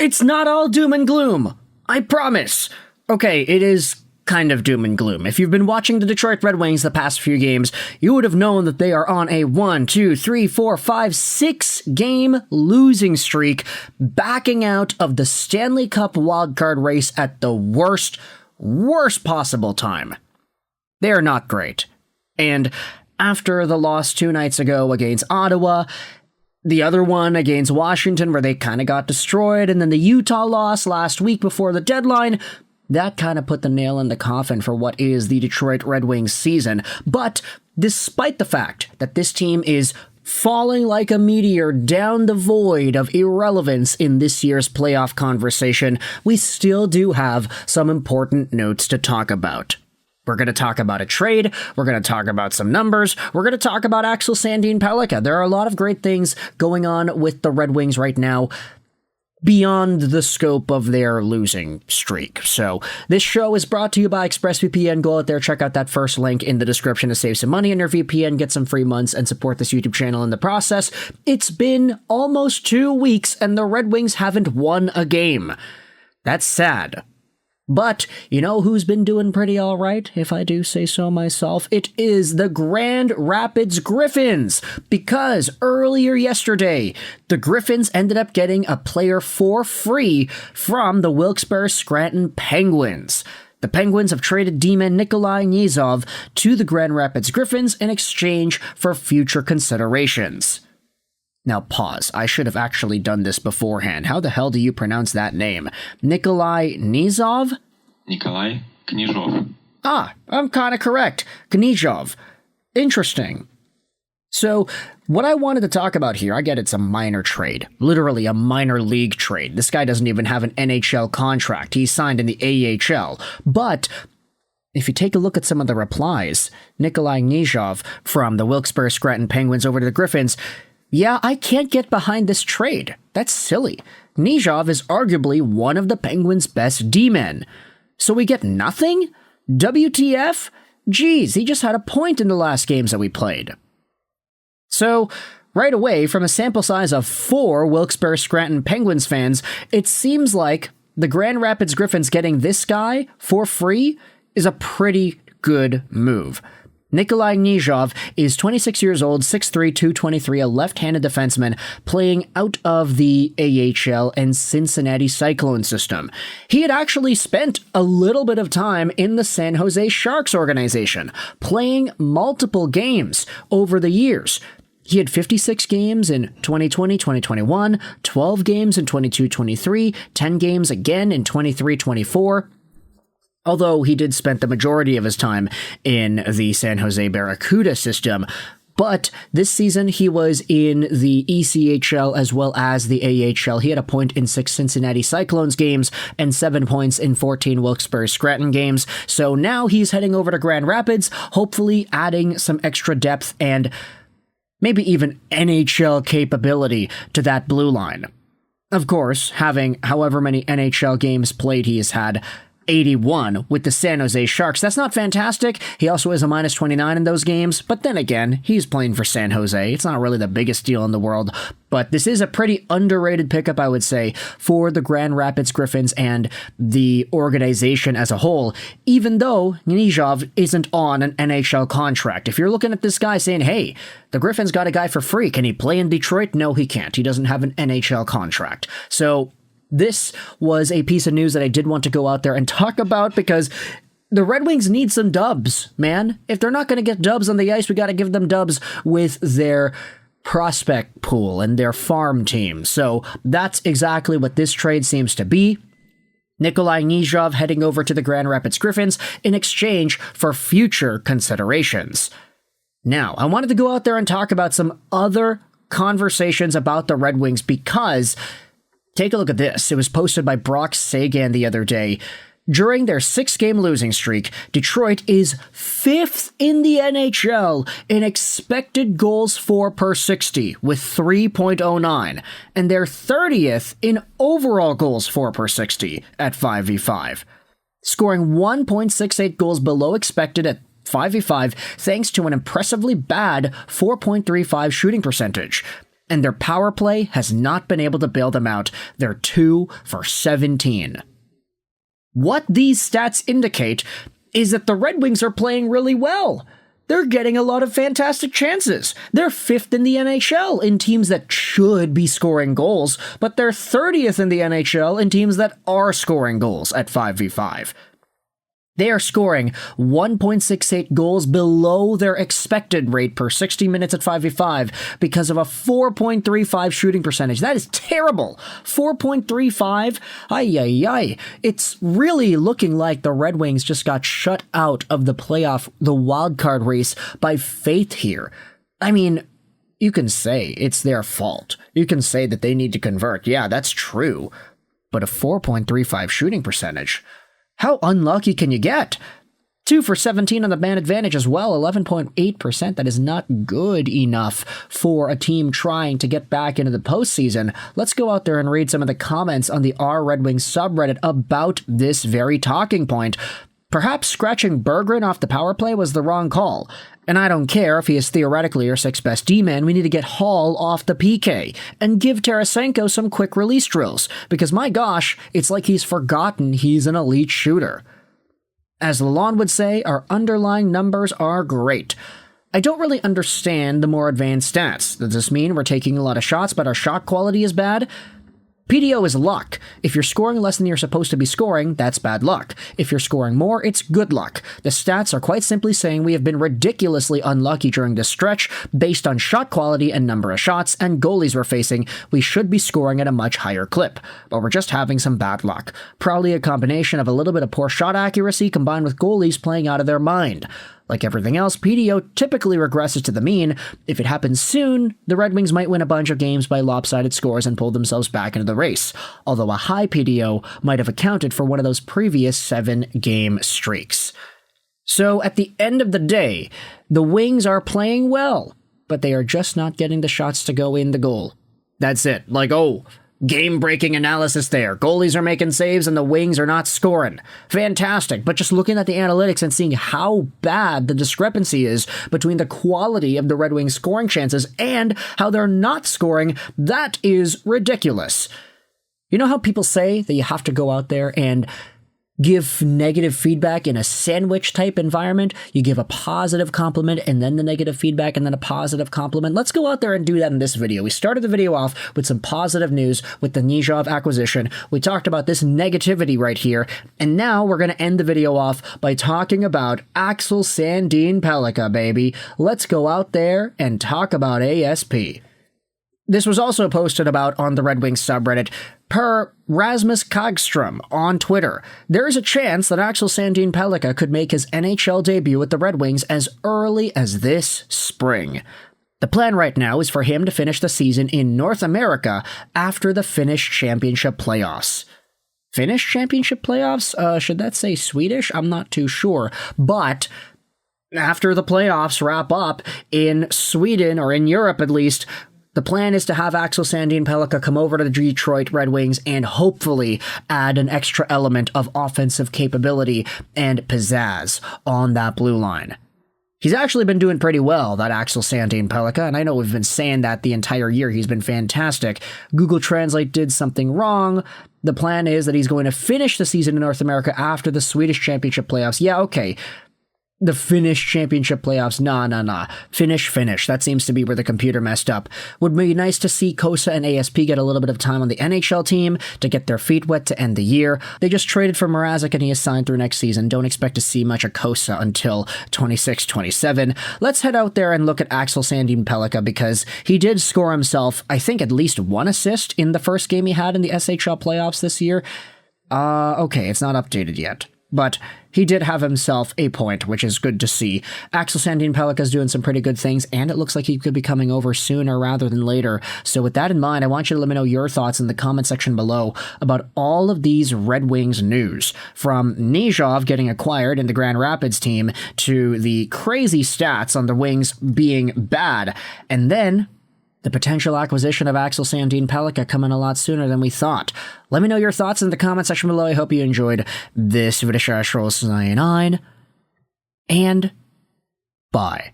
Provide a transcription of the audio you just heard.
It's not all doom and gloom. I promise. Okay, it is kind of doom and gloom. If you've been watching the Detroit Red Wings the past few games, you would have known that they are on a 6-game losing streak, backing out of the Stanley Cup wildcard race at the worst possible time. They are not great. And after the loss 2 nights ago against Ottawa, the other one against Washington where they kind of got destroyed, and then the Utah loss last week before the deadline, that kind of put the nail in the coffin for what is the Detroit Red Wings season. But despite the fact that this team is falling like a meteor down the void of irrelevance in this year's playoff conversation, we still do have some important notes to talk about. We're going to talk about a trade, we're going to talk about some numbers, we're going to talk about Axel Sandin Pellikka. There are a lot of great things going on with the Red Wings right now beyond the scope of their losing streak. So this show is brought to you by ExpressVPN. Go out there, check out that first link in the description to save some money on your VPN, get some free months, and support this YouTube channel in the process. It's been almost 2 weeks and the Red Wings haven't won a game. That's sad. But you know who's been doing pretty all right, if I do say so myself? It is the Grand Rapids Griffins, because earlier yesterday, the Griffins ended up getting a player for free from the Wilkes-Barre Scranton Penguins. The Penguins have traded D-man Nikolai Knyzhov to the Grand Rapids Griffins in exchange for future considerations. Now pause, I should have actually done this beforehand. How the hell do you pronounce that name? Nikolai Knyzhov? Nikolai Knyzhov. Ah, I'm kind of correct. Knyzhov. Interesting. So, what I wanted to talk about here, I get it's a minor trade. Literally a minor league trade. This guy doesn't even have an NHL contract. He's signed in the AHL. But if you take a look at some of the replies, Nikolai Knyzhov from the Wilkes-Barre Scranton Penguins over to the Griffins, yeah, I can't get behind this trade. That's silly. Knyzhov is arguably one of the Penguins' best D-men. So we get nothing? WTF? Geez, he just had a point in the last games that we played. So, right away, from a sample size of 4 Wilkes-Barre Scranton Penguins fans, it seems like the Grand Rapids Griffins getting this guy for free is a pretty good move. Nikolai Knyzhov is 26 years old, 6'3", 223, a left-handed defenseman playing out of the AHL and Cincinnati Cyclone system. He had actually spent a little bit of time in the San Jose Sharks organization, playing multiple games over the years. He had 56 games in 2020-2021, 12 games in 22-23, 10 games again in 23-24. Although he did spend the majority of his time in the San Jose Barracuda system. But this season he was in the ECHL as well as the AHL. He had a point in 6 Cincinnati Cyclones games and 7 points in 14 Wilkes-Barre Scranton games. So now he's heading over to Grand Rapids, hopefully adding some extra depth and maybe even NHL capability to that blue line. Of course, having however many NHL games played he has had, 81 with the San Jose Sharks. That's not fantastic. He also has a minus 29 in those games, but then again, he's playing for San Jose. It's not really the biggest deal in the world, but this is a pretty underrated pickup, I would say, for the Grand Rapids Griffins and the organization as a whole, even though Knyzhov isn't on an NHL contract. If you're looking at this guy saying, hey, the Griffins got a guy for free, can he play in Detroit? No, he can't. He doesn't have an NHL contract. So this was a piece of news that I did want to go out there and talk about because the Red Wings need some dubs, man. If they're not going to get dubs on the ice, we got to give them dubs with their prospect pool and their farm team. So that's exactly what this trade seems to be. Nikolai Knyzhov heading over to the Grand Rapids Griffins in exchange for future considerations. Now, I wanted to go out there and talk about some other conversations about the Red Wings because take a look at this. It was posted by Brock Sagan the other day. During their 6-game losing streak, Detroit is 5th in the NHL in expected goals for per 60 with 3.09, and they're 30th in overall goals for per 60 at 5v5, scoring 1.68 goals below expected at 5v5 thanks to an impressively bad 4.35 shooting percentage. and their power play has not been able to bail them out. They're 2 for 17. What these stats indicate is that the Red Wings are playing really well. They're getting a lot of fantastic chances. They're 5th in the NHL in teams that should be scoring goals, but they're 30th in the NHL in teams that are scoring goals at 5v5. They are scoring 1.68 goals below their expected rate per 60 minutes at 5v5 because of a 4.35 shooting percentage. That is terrible. 4.35? Ay. It's really looking like the Red Wings just got shut out of the wildcard race by fate here. I mean, you can say it's their fault. You can say that they need to convert. Yeah, that's true. But a 4.35 shooting percentage... how unlucky can you get? 2 for 17 on the man advantage as well, 11.8%. That is not good enough for a team trying to get back into the postseason. Let's go out there and read some of the comments on the R Red Wings subreddit about this very talking point. Perhaps scratching Berggren off the power play was the wrong call. And I don't care if he is theoretically our 6th best D-man, we need to get Hall off the PK and give Tarasenko some quick release drills, because my gosh, it's like he's forgotten he's an elite shooter. As Lalonde would say, our underlying numbers are great. I don't really understand the more advanced stats. Does this mean we're taking a lot of shots, but our shot quality is bad? PDO is luck. If you're scoring less than you're supposed to be scoring, that's bad luck. If you're scoring more, it's good luck. The stats are quite simply saying we have been ridiculously unlucky during this stretch based on shot quality and number of shots and goalies we're facing. We should be scoring at a much higher clip, but we're just having some bad luck. Probably a combination of a little bit of poor shot accuracy combined with goalies playing out of their mind. Like everything else, PDO typically regresses to the mean. If it happens soon, the Red Wings might win a bunch of games by lopsided scores and pull themselves back into the race, although a high PDO might have accounted for one of those previous 7-game streaks. So at the end of the day, the Wings are playing well, but they are just not getting the shots to go in the goal. That's it. Game-breaking analysis there. Goalies are making saves and the Wings are not scoring. Fantastic. But just looking at the analytics and seeing how bad the discrepancy is between the quality of the Red Wings scoring chances and how they're not scoring, that is ridiculous. You know how people say that you have to go out there and give negative feedback in a sandwich type environment? You give a positive compliment and then the negative feedback and then a positive compliment. Let's go out there and do that in this video. We started the video off with some positive news with the Knyzhov acquisition. We talked about this negativity right here, and now we're going to end the video off by talking about Axel Sandin Pellikka, baby. Let's go out there and talk about ASP. This was also posted about on the Red Wings subreddit. Per Rasmus Kagstrom on Twitter, there is a chance that Axel Sandin Pellikka could make his NHL debut with the Red Wings as early as this spring. The plan right now is for him to finish the season in North America after the Finnish Championship Playoffs. Finnish Championship Playoffs? Should that say Swedish? I'm not too sure. But after the playoffs wrap up in Sweden, or in Europe at least, the plan is to have Axel Sandin Pellikka come over to the Detroit Red Wings and hopefully add an extra element of offensive capability and pizzazz on that blue line. He's actually been doing pretty well, that Axel Sandin Pellikka, and I know we've been saying that the entire year. He's been fantastic. Google Translate did something wrong. The plan is that he's going to finish the season in North America after the Swedish Championship Playoffs. Yeah, okay. The Finnish Championship Playoffs, nah. Finish. That seems to be where the computer messed up. Would be nice to see Kosa and ASP get a little bit of time on the NHL team to get their feet wet to end the year. They just traded for Mrazek and he is signed through next season. Don't expect to see much of Kosa until 26-27. Let's head out there and look at Axel Sandin Pellikka, because he did score himself, I think, at least one assist in the first game he had in the SHL playoffs this year. Okay, it's not updated yet. But he did have himself a point, which is good to see. Axel Sandin Pellikka is doing some pretty good things, and it looks like he could be coming over sooner rather than later. So with that in mind, I want you to let me know your thoughts in the comment section below about all of these Red Wings news. From Knyzhov getting acquired in the Grand Rapids team, to the crazy stats on the Wings being bad, and then the potential acquisition of Axel Sandin Pellikka coming a lot sooner than we thought. Let me know your thoughts in the comment section below. I hope you enjoyed this video. And bye.